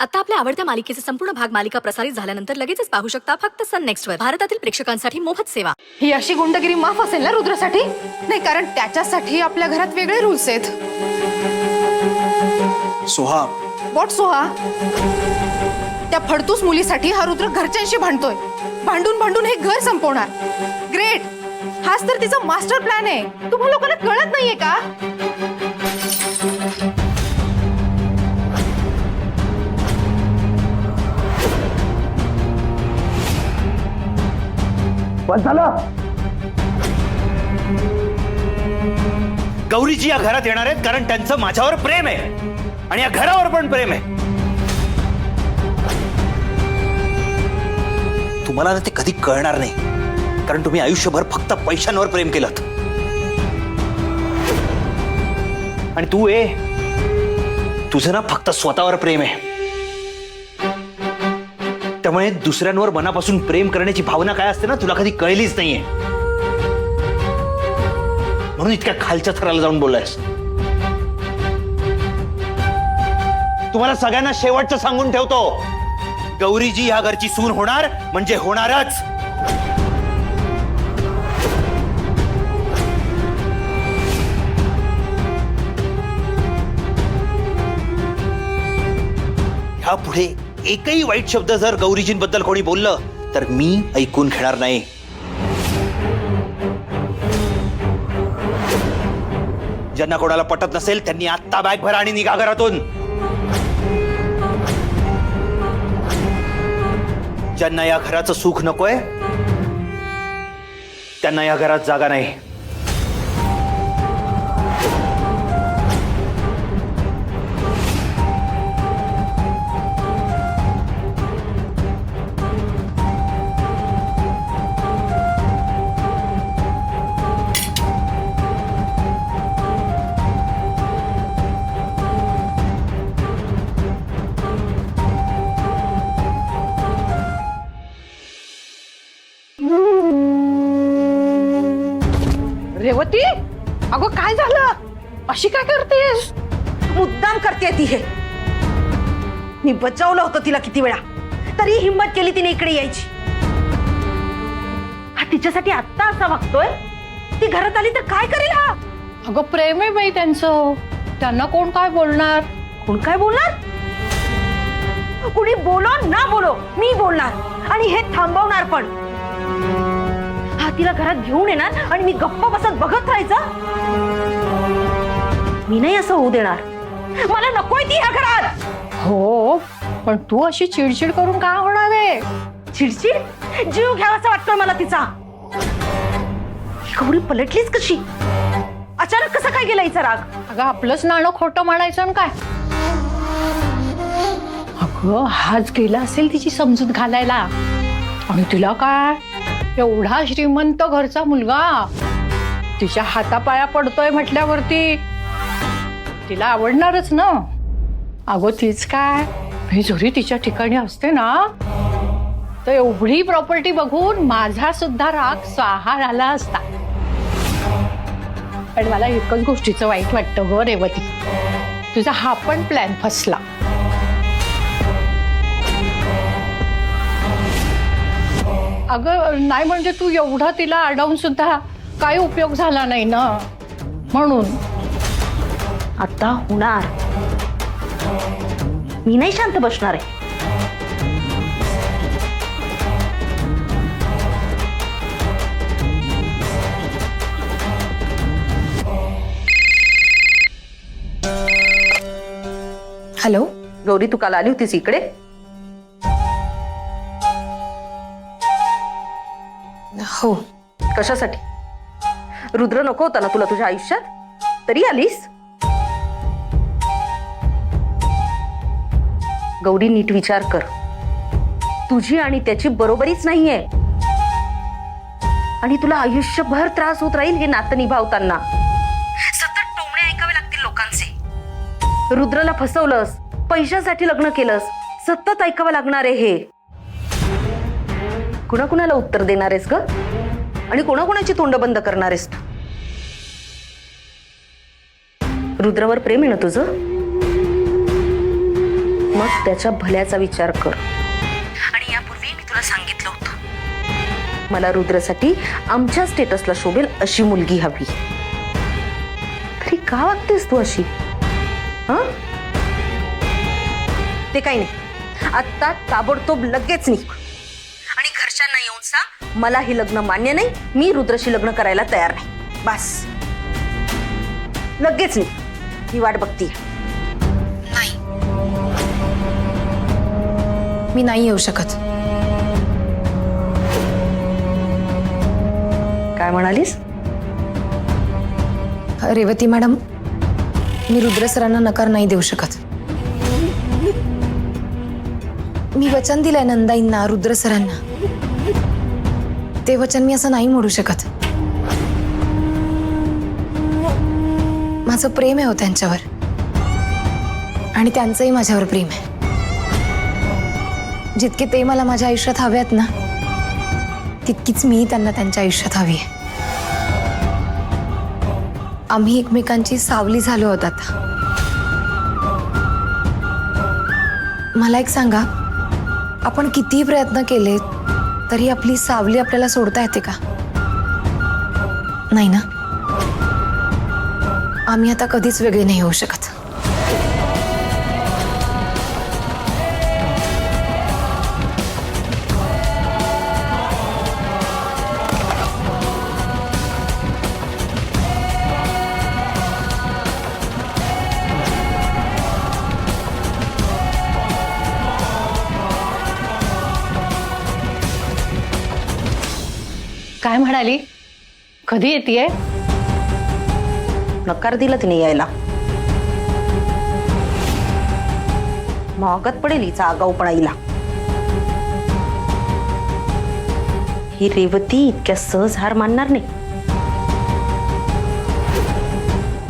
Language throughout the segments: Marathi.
आता आपल्या आवडत्या मालिकेचे संपूर्ण भाग मालिका प्रसारित झाल्यानंतर लगेचच पाहू शकता फक्त सन नेक्स्ट वर. भारतातील प्रेक्षकांसाठी मोफत सेवा. ही अशी गुंडगिरी माफ असेल ना रुद्रसाठी? नाही, कारण त्याच्यासाठी आपल्या घरात वेगळे रूल्स आहेत. सोहा, व्हॉट सोहा? त्या फडतूस मुलीसाठी हा रुद्र घरच्यांशी भांडतोय. भांडून भांडून हे घर संपवणार. ग्रेट, हाच तर तिचा मास्टर प्लॅन आहे. तुम्हा लोकांना कळत नाहीये का? गौरीजी या घरात येणार आहेत कारण त्यांचं माझ्यावर प्रेम आहे आणि या घरावर पण प्रेम आहे. तुम्हाला ना ते कधी कळणार नाही कारण तुम्ही आयुष्यभर फक्त पैशांवर प्रेम केलं आणि तुझं ना फक्त स्वतःवर प्रेम आहे. त्यामुळे दुसऱ्यांवर मनापासून प्रेम करण्याची भावना काय असते ना तुला कधी कळलीच नाहीये. म्हणून इतक्या खालच्या थराला जाऊन बोललायस. तुम्हाला सगळ्यांना शेवटचं सांगून ठेवतो, गौरीजी ह्या घरची सून होणार म्हणजे होणारच. ह्या पुढे एकही वाईट शब्द जर गौरीजींबद्दल कोणी बोललं तर मी ऐकून घेणार नाही. ज्यांना कोणाला पटत नसेल त्यांनी आत्ता बॅग भरा आणि निघा घरातून. ज्यांना या घराचं सुख नकोय त्यांना या घरात जागा नाही. रेवती, अगं काय झालं? अशी काय करतेस? मुद्दाम करते ती. हे मी बचावलं होतं तिला किती वेळा, तरी हिम्मत केली तिने इकडे यायची. हा तिच्यासाठी आत्ता असा वागतोय. ती घरात आली तर काय करेल हा? अगं प्रेम आहे बाई त्यांचं, त्यांना कोण काय बोलणार? कोण काय बोलणार? कुणी बोलो ना बोलो मी बोलणार आणि हे थांबवणार पण. हा तिला घरात घेऊन येणार आणि मी गप्प बसत बघत राहायचं? मी नाही असं होऊ देणार. मला नकोय ती ह्या घरात. हो, पण तू अशी चिडचिड करून काय होणार आहे? चिडचिड? जीव घ्यावासा वाटतोय मला तिचा. गौरी पलटलीच कशी? अचानक कसा काय गेला हिचा राग? अगं आपलंच नाणं खोटं म्हणायचं ना काय? अगं हाच गेला असेल तिची समजूत घालायला. आणि तिला काय, एवढा श्रीमंत घरचा मुलगा तिच्या हातापाया पडतोय म्हटल्यावरती तिला आवडणारच ना. अगं तीच काय, मी जरी तिच्या ठिकाणी असते ना तर एवढी प्रॉपर्टी बघून माझा सुद्धा राग स्वाहा झाला असता. पण मला एकच गोष्टीचं वाईट वाटतं ग रेवती, तुझा हा पण प्लॅन फसला. अगं नाही म्हणजे तू एवढा तिला अडवून सुद्धा काही उपयोग झाला नाही ना, म्हणून. आता होणार. मी नाही शांत बसणार आहे. हॅलो गौरी, तू काल आली होतीस इकडे? हो. कशासाठी? रुद्र नको होता ना तुला तुझ्या आयुष्यात, तरी आलीस? गौरी, नीट विचार कर. तुझी आणि त्याची बरोबरीच नाहीये आणि तुला आयुष्यभर त्रास होत राहील हे नातं निभावताना. सतत टोमणे ऐकावे लागतील लोकांचे. रुद्रला फसवलंस, पैशासाठी लग्न केलंस, सतत ऐकावं लागणार आहे हे. कुणाकुणाला उत्तर देणार आहेस ग? आणि कोणाकोणाची तोंड बंद करणार आहेस? रुद्रावर प्रेम आहे ना तुझं? मग त्याच्या भल्याचा विचार कर. आणि यापूर्वी मी तुला सांगितलं होतं, मला रुद्रसाठी आमच्या स्टेटसला शोभेल अशी मुलगी हवी. तरी का वागतेस तू अशी? हं? ते काही नाही, आता ताबडतोब लगेच निघ आणि घरच्यांना येऊन सांग मला ही लग्न मान्य नाही, मी रुद्रशी लग्न करायला तयार नाही. बस लगेच निघ, ही वाट बघतीये. नाही, मी नाही येऊ शकत. काय म्हणालीस? रेवती मॅडम, मी रुद्र सरांना नकार नाही देऊ शकत. मी वचन दिलंय नंदाईंना, रुद्र सरांना. ते वचन मी असं नाही मोडू शकत. माझं प्रेम आहे हो त्यांच्यावर, आणि त्यांचंही माझ्यावर प्रेम आहे. जितके ते मला माझ्या आयुष्यात हवेत ना, तितकीच मी त्यांना त्यांच्या आयुष्यात हवी आहे. आम्ही एकमेकांची सावली झालो आहोत आता. मला एक सांगा, आपण कितीही प्रयत्न केले तरी आपली सावली आपल्याला सोडता येते का? नाही ना. आम्ही आता कधीच वेगळे नाही होऊ शकत. काय म्हणाली? कधी येतेय? नकार दिला तिने यायला. महागात पडेल हिचा आगाऊपणा हिला. ही रेवती इतक्या सहज हार मानणार नाही.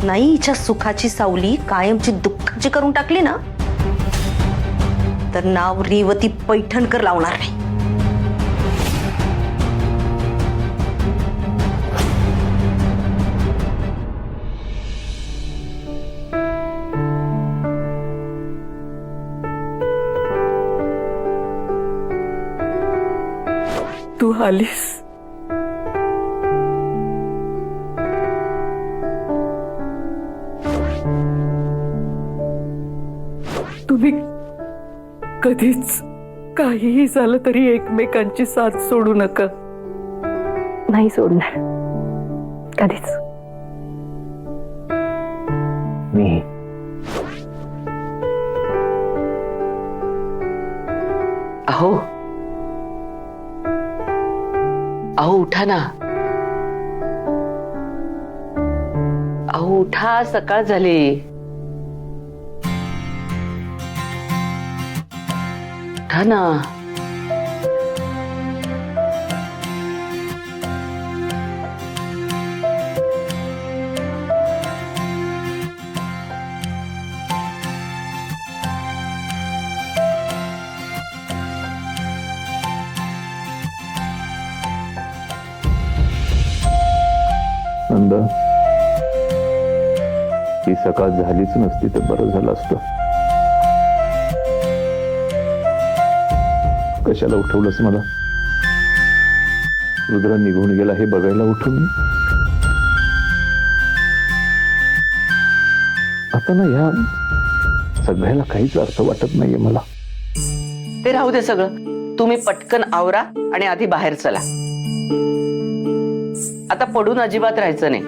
नाही, हिच्या सुखाची सावली कायमची दुःखाची करून टाकली ना, तर नाव रेवती पैठणकर लावणार नाही. तू आलीस. तुम्ही कधीच काहीही झालं तरी एकमेकांची साथ सोडू नका. नाही सोडणार कधीच. मी अहो अहो उठा ना. अहो उठा, सकाळ झाली. उठा ना. नंदा, ही सकाळ झालीच नसती तर बरं झालं असतं. कशाला उठवलंस मला? रुद्र निघून गेला हे बघायला उठवलं. आता ना या सगळ्याला काहीच अर्थ वाटत नाहीये मला. ते राहू दे सगळं. तुम्ही पटकन आवरा आणि आधी बाहेर चला. आता पडून अजिबात राहायचं नाही.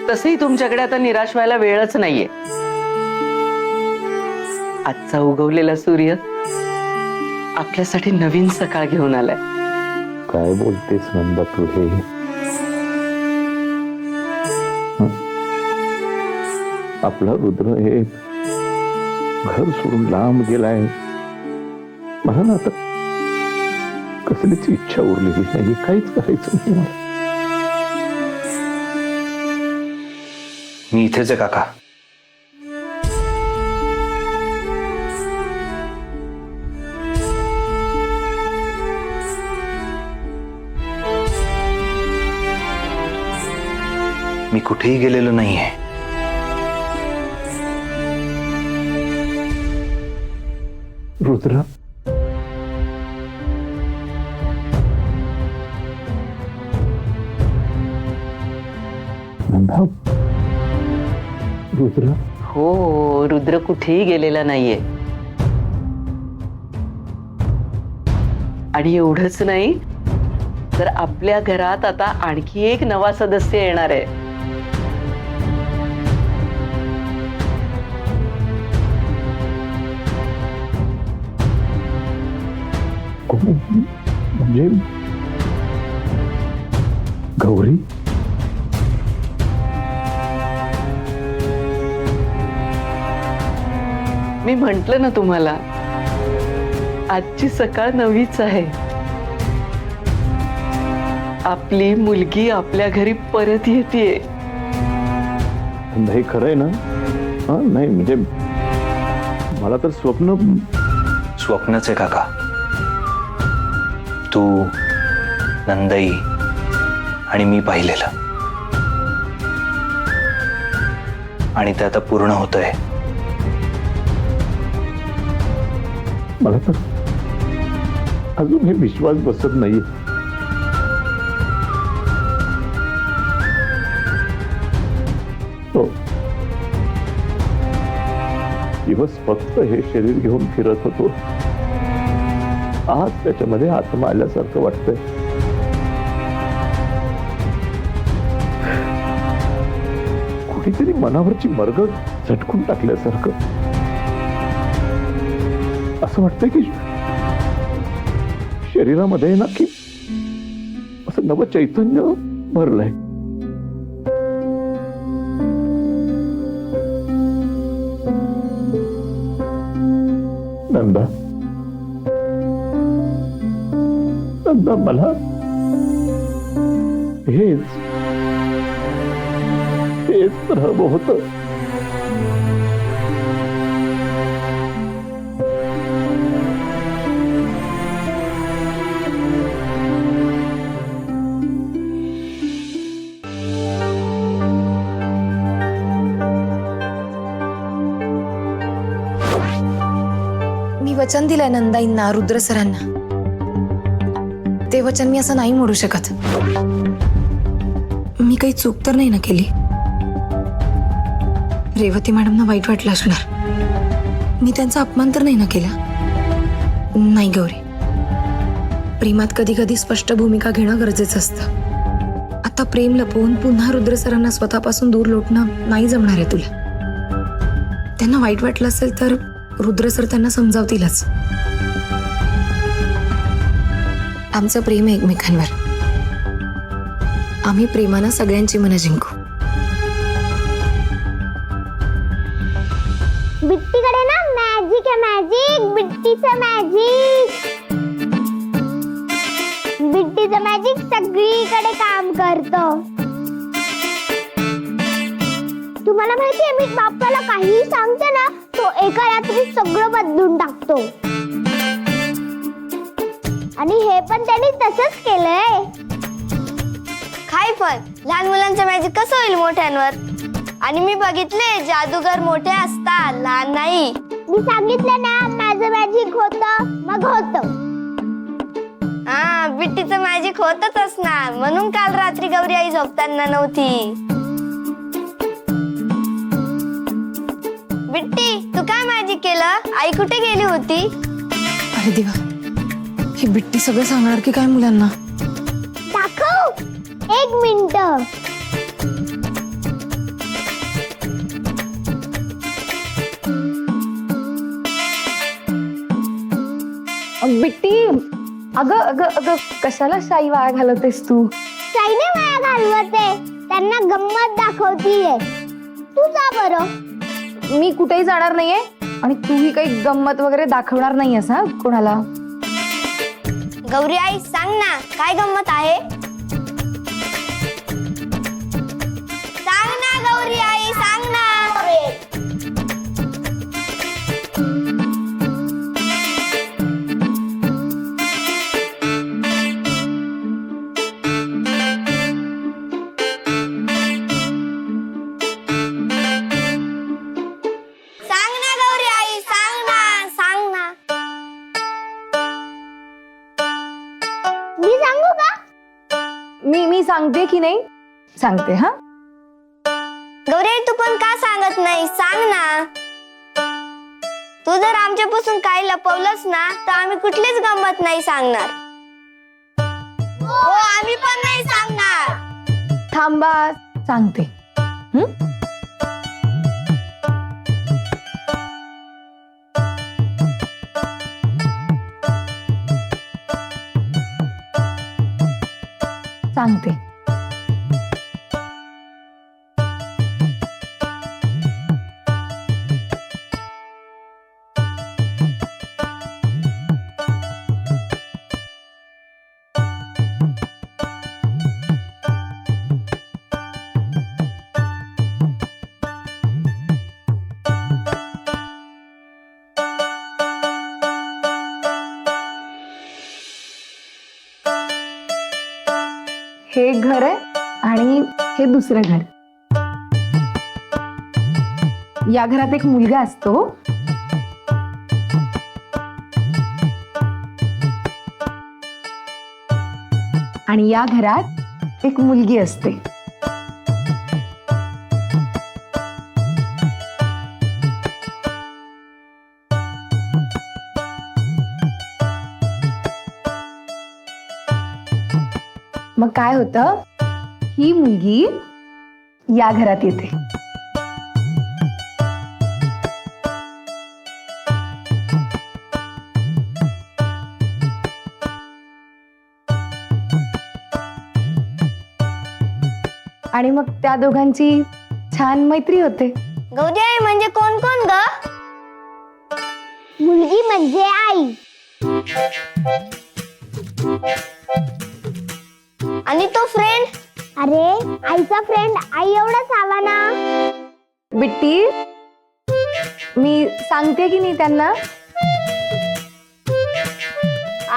तसंही तुमच्याकडे आता निराश व्हायला वेळच नाहीये. आजचा उगवलेला सूर्य आपल्यासाठी नवीन सकाळ घेऊन आलाय. काय बोलतेस नंदा तू हे? आपला रुद्र हे घर सोडून लांब गेलाय. मला ना आता कसलीच इच्छा उरलेली नाही. काहीच करायचं नाही मला. मी इथेच आहे काका. मी कुठेही गेलेलो नाहीये. रुद्र नंदा रुद्र हो रुद्र कुठेही गेलेला नाहीये. आणि एवढंच नाही तर आपल्या घरात आता आणखी एक नवा सदस्य येणार आहे. म्हणजे गौरी मी म्हंटल ना तुम्हाला आजची सकाळ नवीच आहे. आपली मुलगी आपल्या घरी परत येतेय. हे खरंय ना? हा नाही म्हणजे मला तर स्वप्नच आहे काका. तू नंदाई आणि मी पाहिलेलं आणि ते आता पूर्ण होतंय. मला तर अजून हे विश्वास बसत नाहीये. हो दिवस फक्त हे शरीर घेऊन फिरत होतो. आज त्याच्यामध्ये आत्मा आल्यासारखं वाटतंय. कुठेतरी मनावरची मरगळ झटकून टाकल्यासारखं असं वाटतंय की शरीरामध्ये ना की असं नवं चैतन्य भरलंय. नंदा नंदा मला हेच तर हवं होतं. मी वचन दिलंय नंदाईंना, रुद्र सरांना. ते वचन मी असं नाही मोडू शकत. मी काही चूक तर नाही ना केली. रेवती मॅडमना वाईट वाटलं असणार. मी त्यांचा अपमान तर नाही ना केला. नाही गौरी, प्रेमात कधी कधी स्पष्ट भूमिका घेणं गरजेचं असतं. आता प्रेम लपवून पुन्हा रुद्र सरांना स्वतःपासून दूर लोटणं नाही जमणार आहे तुला. त्यांना वाईट वाटलं असेल तर रुद्र सर त्यांना समजावतीलच. आमचं प्रेम आहे एकमेकांवर. आम्ही प्रेमानं सगळ्यांची मनं जिंकू. बिट्टीकडे ना मॅजिक आहे, मॅजिक. बिट्टीचं मॅजिक. बिट्टीचं मॅजिक सगळीकडे काम करतं. तुम्हाला माहितीये, मी बाप्पाला काहीही सांगते ना, तो एका रात्रीत सगळं बदलून टाकतो. आणि हे पण त्यांनी तसंच केलंय. काय पण लहान मुलांचं मॅजिक कसं होईल मोठ्यांवर? आणि मी बघितले जादूगर मोठे असतात, लहान नाही. मी सांगितलं ना, माझं मॅजिक होतं मग होतं. हा, बिट्टीचं मॅजिक होतच असणार, म्हणून काल रात्री गौरी आई झोपताना नव्हती. बिट्टी, तू काय मॅजिक केलं? आई कुठे गेली होती? अरे देवा, ही बिट्टी सगळं सांगणार की काय मुलांना? दाखव, 1 मिनिट. बिट्टी, अगं अगं अगं कशाला शाई वाया घालवतेस तू? साईने माया घालवते, त्यांना गंमत दाखवतीये. तू जा बरं. मी कुठेही जाणार नाहीये आणि तूही काही गंमत वगैरे दाखवणार नाहीयेस हा कोणाला. गौरी आई सांग ना, काय गंमत आहे? सांग ना गौरी आई, सांग ना. सांग ना गौरी आई, सांग ना, सांग ना. मी सांगते की नाही सांगते हा. गौरी तू पण का सांगत नाही, सांग ना. तू जर आमच्यापासून काही लपवलंस ना तर आम्ही कुठलीच गंमत नाही सांगणार. हो आम्ही पण नाही सांगणार. थांबा सांगते. सांगते. हे एक घर आहे आणि हे दुसरं घर. या घरात एक मुलगा असतो आणि या घरात एक मुलगी असते. मग काय होतं, ही मुलगी या घरात येते. आणि मग त्या दोघांची छान मैत्री होते. गौरी आई म्हणजे कोण कोण ग? मुलगी म्हणजे आई. आणि तो फ्रेंड? अरे आईचा फ्रेंड आई एवढाच हवा ना. बिट्टी, मी सांगते की नाही त्यांना.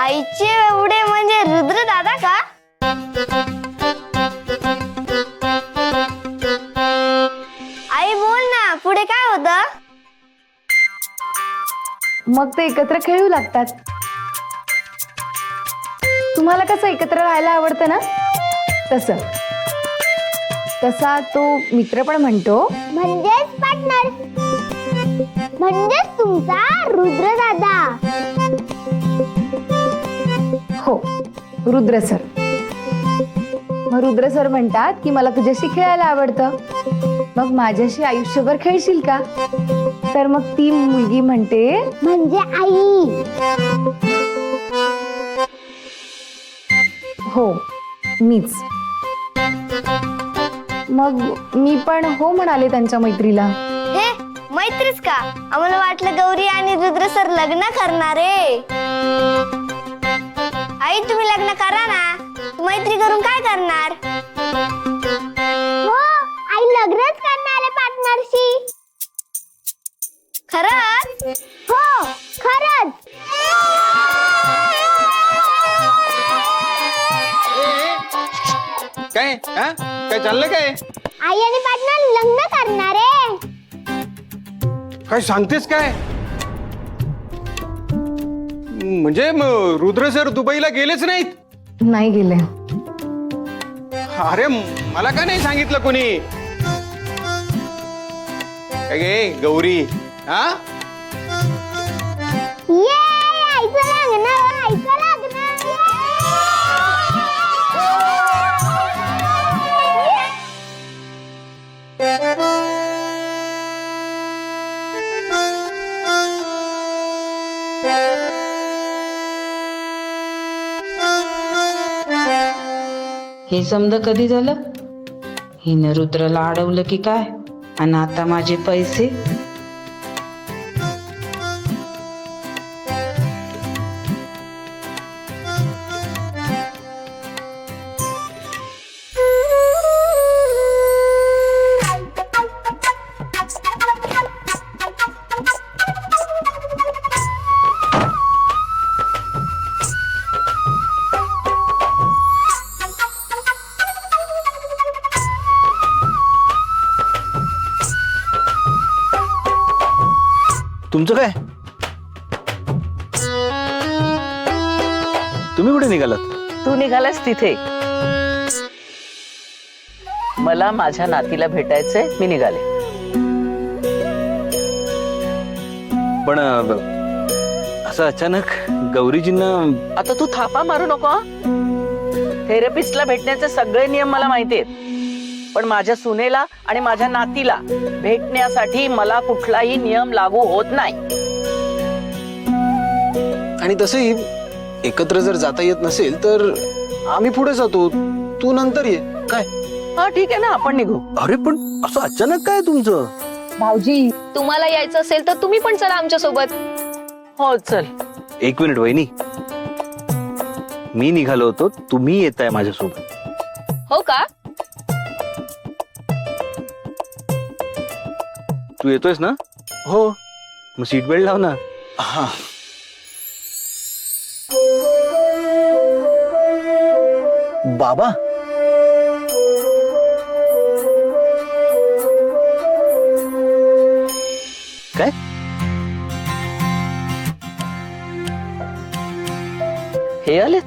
आईचे एवढे म्हणजे रुद्र दादा का? आई बोल ना, पुढे काय होतं? मग ते एकत्र खेळू लागतात. तुम्हाला कसं एकत्र राहायला आवडतं ना, तसं. तसा तो मित्र पण म्हणतो म्हणजेच पार्टनर, म्हणजेच तुमचा रुद्र दादा. हो, रुद्र सर. मग रुद्र सर म्हणतात की मला तुझ्याशी खेळायला आवडतं, मग माझ्याशी आयुष्यभर खेळशील का? तर मग ती मुलगी म्हणते म्हणजे आई. हो, मीच. मग मी पण हो म्हणाले त्यांच्या मैत्रीला. हे मैत्रीच का? आम्हाला वाटलं गौरी आणि रुद्र सर लग्न करणार आहे. आई तुम्ही लग्न करा ना, मैत्री करून काय करणार? हो आई लग्नच करणार आहे पार्टनरशी. खरंच? हो खरंच. काय हा? काय चाललं काय? आई आणि पार्टनर लग्न करणार आहे. काय सांगतेस काय? म्हणजे मग रुद्र सर दुबईला गेलेच नाहीत? नाही गेले. अरे मला का नाही सांगितलं कोणी? काय गे गौरी, हा? ये आईचं लग्न, आईचं लग्न. हे समजा कधी झालं? हिनं रुद्राला अडवलं की काय? आणि आता माझे पैसे. तुमचं काय? तुम्ही कुठे निघालात? तू निघालास तिथे. मला माझ्या नातीला भेटायचंय, मी निघाले. पण असं अचानक गौरीजींना आता तू थापा मारू नको हं? थेरपिस्टला भेटण्याचे सगळे नियम मला माहिती आहेत, पण माझ्या सुनेला आणि माझ्या नातीला भेटण्यासाठी मला कुठलाही नियम लागू होत नाही. आणि तसंही एकत्र जर जाता येत नसेल तर आम्ही पुढे जातो, तू नंतर ये. काय? हा ठीक आहे ना, आपण निघू. अरे पण असं अचानक काय तुमचं? भाऊजी तुम्हाला यायचं असेल तर तुम्ही पण चला आमच्या सोबत. हो चल. एक मिनिट वहिनी, मी निघालो होतो, तुम्ही येताय माझ्यासोबत. हो का? तू येतोयस ना? हो. मग सीट बेल्ट लाव ना. हा. बाबा, काय? हे आलेत?